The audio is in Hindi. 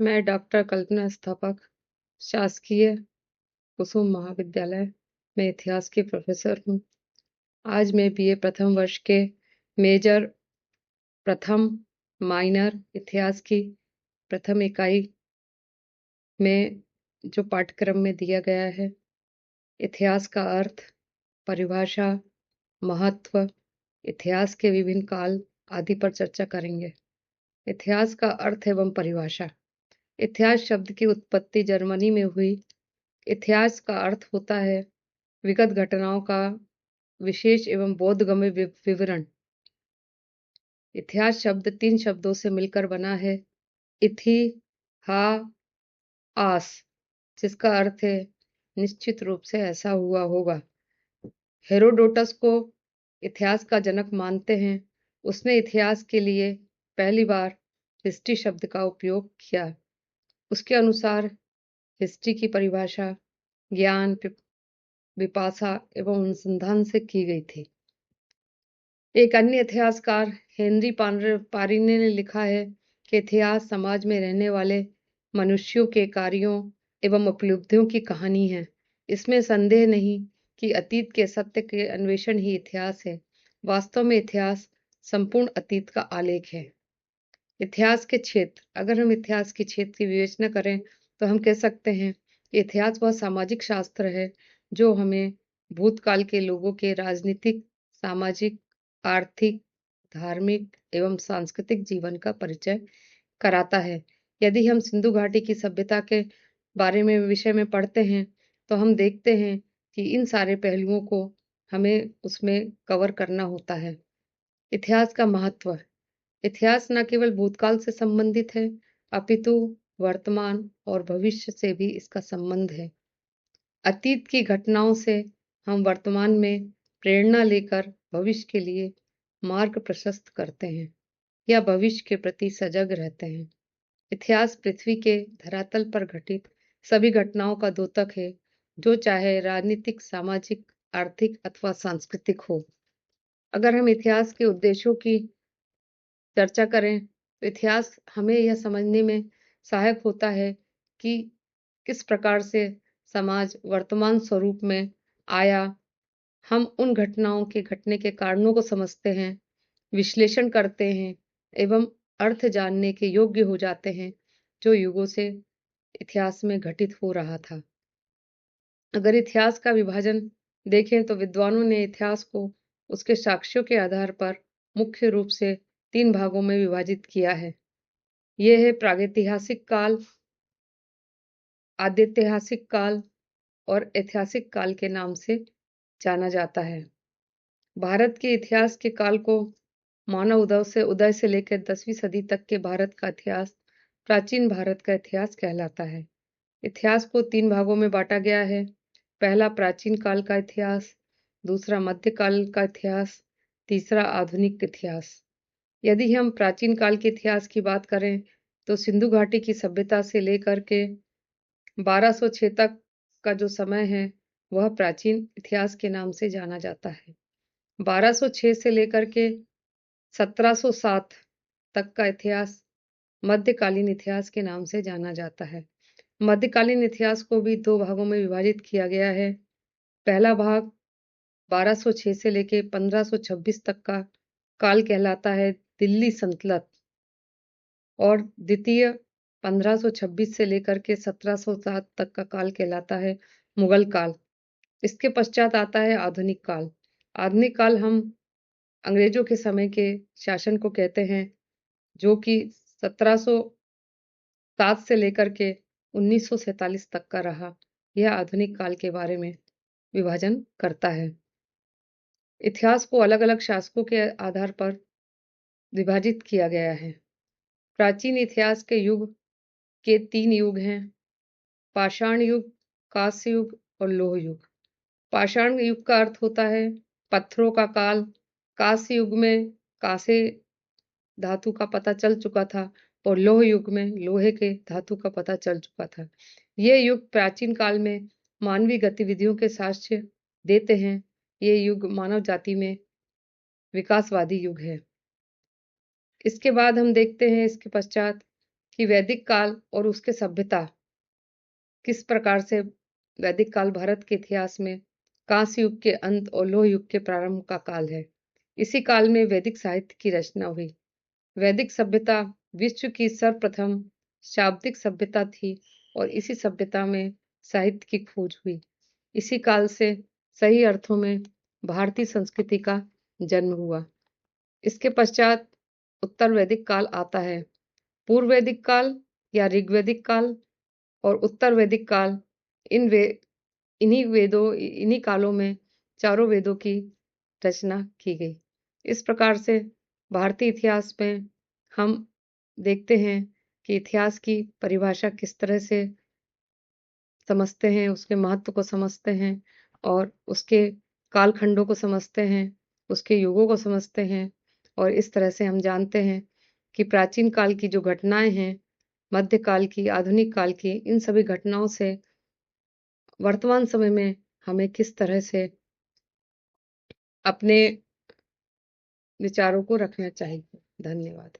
मैं डॉक्टर कल्पना स्थापक, शासकीय कुसुम महाविद्यालय में इतिहास की प्रोफेसर हूँ। आज मैं बीए प्रथम वर्ष के मेजर प्रथम माइनर इतिहास की प्रथम इकाई में जो पाठ्यक्रम में दिया गया है, इतिहास का अर्थ, परिभाषा, महत्व, इतिहास के विभिन्न काल आदि पर चर्चा करेंगे। इतिहास का अर्थ एवं परिभाषा। इतिहास शब्द की उत्पत्ति जर्मनी में हुई। इतिहास का अर्थ होता है विगत घटनाओं का विशेष एवं बोधगम्य विवरण। इतिहास शब्द 3 शब्दों से मिलकर बना है। इथि हा आस, जिसका अर्थ है निश्चित रूप से ऐसा हुआ होगा। हेरोडोटस को इतिहास का जनक मानते हैं। उसने इतिहास के लिए पहली बार हिस्ट्री शब्द का उपयोग किया। उसके अनुसार हिस्ट्री की परिभाषा ज्ञान, विपाशा एवं अनुसंधान से की गई थी। एक अन्य इतिहासकार हेनरी पारिने ने लिखा है कि इतिहास समाज में रहने वाले मनुष्यों के कार्यों एवं उपलब्धियों की कहानी है। इसमें संदेह नहीं कि अतीत के सत्य के अन्वेषण ही इतिहास है। वास्तव में इतिहास संपूर्ण अतीत का आलेख है। इतिहास के क्षेत्र, अगर हम इतिहास के क्षेत्र की विवेचना करें तो हम कह सकते हैं कि इतिहास वह सामाजिक शास्त्र है जो हमें भूतकाल के लोगों के राजनीतिक, सामाजिक, आर्थिक, धार्मिक एवं सांस्कृतिक जीवन का परिचय कराता है। यदि हम सिंधु घाटी की सभ्यता के बारे में विषय में पढ़ते हैं तो हम देखते हैं कि इन सारे पहलुओं को हमें उसमें कवर करना होता है। इतिहास का महत्व। इतिहास न केवल भूतकाल से संबंधित है, अपितु वर्तमान और भविष्य से भी इसका संबंध है। अतीत की घटनाओं से हम वर्तमान में प्रेरणा लेकर भविष्य के लिए मार्ग प्रशस्त करते हैं या भविष्य के प्रति सजग रहते हैं। इतिहास पृथ्वी के धरातल पर घटित सभी घटनाओं का द्योतक है, जो चाहे राजनीतिक, सामाजिक, आर्थिक अथवा सांस्कृतिक हो। अगर हम इतिहास के उद्देश्यों की चर्चा करें तो इतिहास हमें यह समझने में सहायक होता है कि किस प्रकार से समाज वर्तमान स्वरूप में आया। हम उन घटनाओं के घटने के कारणों को समझते हैं, विश्लेषण करते हैं एवं अर्थ जानने के योग्य हो जाते हैं जो युगों से इतिहास में घटित हो रहा था। अगर इतिहास का विभाजन देखें तो विद्वानों ने इतिहास को उसके साक्ष्यों के आधार पर मुख्य रूप से 3 भागों में विभाजित किया है। यह है प्रागैतिहासिक काल, आद्यैतिहासिक काल और ऐतिहासिक काल के नाम से जाना जाता है। भारत के इतिहास के काल को मानव उदय से लेकर 10वीं सदी तक के भारत का इतिहास प्राचीन भारत का इतिहास कहलाता है। इतिहास को 3 भागों में बांटा गया है। पहला प्राचीन काल का इतिहास, दूसरा मध्यकाल का इतिहास, तीसरा आधुनिक इतिहास। यदि हम प्राचीन काल के इतिहास की बात करें तो सिंधु घाटी की सभ्यता से लेकर के 1206 तक का जो समय है वह प्राचीन इतिहास के नाम से जाना जाता है। 1206 से लेकर के 1707 तक का इतिहास मध्यकालीन इतिहास के नाम से जाना जाता है। मध्यकालीन इतिहास को भी 2 भागों में विभाजित किया गया है। पहला भाग 1206 से लेकर 1526 तक का काल कहलाता है दिल्ली सल्तनत और द्वितीय 1526 से लेकर के 1707 तक का काल कहलाता है मुगल काल। इसके पश्चात आता है आधुनिक काल। आधुनिक काल हम अंग्रेजों के समय के शासन को कहते हैं, जो कि 1707 से लेकर के 1947 तक का रहा। यह आधुनिक काल के बारे में विभाजन करता है। इतिहास को अलग-अलग शासकों के आधार पर विभाजित किया गया है। प्राचीन इतिहास के युग के 3 युग हैं: पाषाण युग, कांस्य युग और लौह युग। पाषाण युग का अर्थ होता है पत्थरों का काल। कांस्य युग में कांसे धातु का पता चल चुका था और लौह युग में लोहे के धातु का पता चल चुका था। ये युग प्राचीन काल में मानवीय गतिविधियों के साक्ष्य देते हैं। ये युग मानव जाति में विकासवादी युग है। इसके बाद हम देखते हैं इसके पश्चात कि वैदिक काल और उसके सभ्यता किस प्रकार से वैदिक काल भारत के इतिहास में कांस्य युग के अंत और लोह युग के प्रारंभ का काल है। इसी काल में वैदिक साहित्य की रचना हुई। वैदिक सभ्यता विश्व की सर्वप्रथम शाब्दिक सभ्यता थी और इसी सभ्यता में साहित्य की खोज हुई। इसी काल से सही अर्थों में भारतीय संस्कृति का जन्म हुआ। इसके पश्चात उत्तर वैदिक काल आता है। पूर्व वैदिक काल या ऋग्वैदिक काल और उत्तर वैदिक काल इन्हीं कालों में चारों वेदों की रचना की गई। इस प्रकार से भारतीय इतिहास में हम देखते हैं कि इतिहास की परिभाषा किस तरह से समझते हैं, उसके महत्व को समझते हैं और उसके कालखंडों को समझते हैं, उसके युगों को समझते हैं और इस तरह से हम जानते हैं कि प्राचीन काल की जो घटनाएं हैं, मध्यकाल की, आधुनिक काल की, इन सभी घटनाओं से वर्तमान समय में हमें किस तरह से अपने विचारों को रखना चाहिए। धन्यवाद।